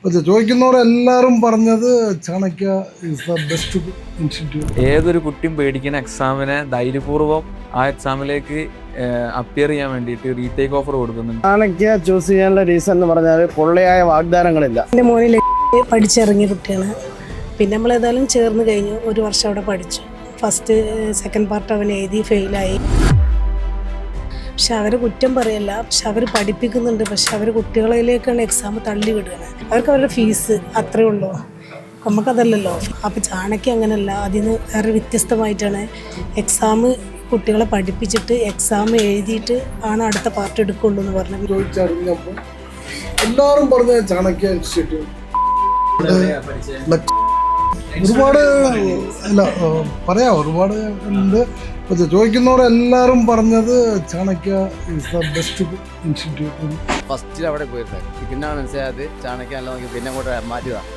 പക്ഷെ ചോദിക്കുന്നവരെല്ലാവരും പറഞ്ഞത് Chanakya is the best institute. ഏതൊരു കുട്ടിയും പേടിക്കുന്ന എക്സാമിനെ ധൈര്യപൂർവ്വം ആ എക്സാമിലേക്ക് അപ്പിയർ ചെയ്യാൻ വേണ്ടിയിട്ട് റീടേക്ക് ഓഫർ കൊടുക്കുന്നുണ്ട്. ചാണക്യ ചൂസ് ചെയ്യാനുള്ള റീസൺ എന്ന് പറഞ്ഞാൽ പൊള്ളയായ വാഗ്ദാനങ്ങളില്ല. എൻ്റെ മോനിൽ പഠിച്ചിറങ്ങിയ കുട്ടിയാണ്. പിന്നെ നമ്മൾ ഏതായാലും ചേർന്ന് കഴിഞ്ഞു, ഒരു വർഷം അവിടെ പഠിച്ചു. ഫസ്റ്റ് സെക്കൻഡ് പാർട്ട് അവൻ എഴുതി ഫെയിലായി. പക്ഷെ അവരെ കുറ്റം പറയല്ല, പക്ഷെ അവർ പഠിപ്പിക്കുന്നുണ്ട്. പക്ഷെ അവർ കുട്ടികളിലേക്കാണ് എക്സാം തള്ളി വിടുകയാണ്. അവർക്ക് അവരുടെ ഫീസ് അത്രേ ഉള്ളൂ, നമുക്കതല്ലല്ലോ. അപ്പോൾ ചാണക്യം അങ്ങനെയല്ല, അതിന് വേറെ വ്യത്യസ്തമായിട്ടാണ് എക്സാം കുട്ടികളെ പഠിപ്പിച്ചിട്ട് എക്സാം എഴുതിയിട്ട് ആണ് അടുത്ത പാർട്ട് എടുക്കുള്ളൂ എന്ന് പറഞ്ഞു. ചോദിച്ചറിഞ്ഞപ്പോൾ എല്ലാവരും പറഞ്ഞ ചാണക്യ ഇൻസ്റ്റിറ്റ്യൂട്ട് ഒരുപാട് അല്ല പറയാം, ഒരുപാട് ഉണ്ട്. പക്ഷെ ചോദിക്കുന്നവരെല്ലാവരും പറഞ്ഞത് Chanakya is the best institute. ഫസ്റ്റിൽ അവിടെ പോയിരുന്നത് പിന്നെ മനസ്സിലായത് ചാണക്യ നല്ല നോക്കി പിന്നെ അങ്ങോട്ട് മാറ്റിയതാണ്.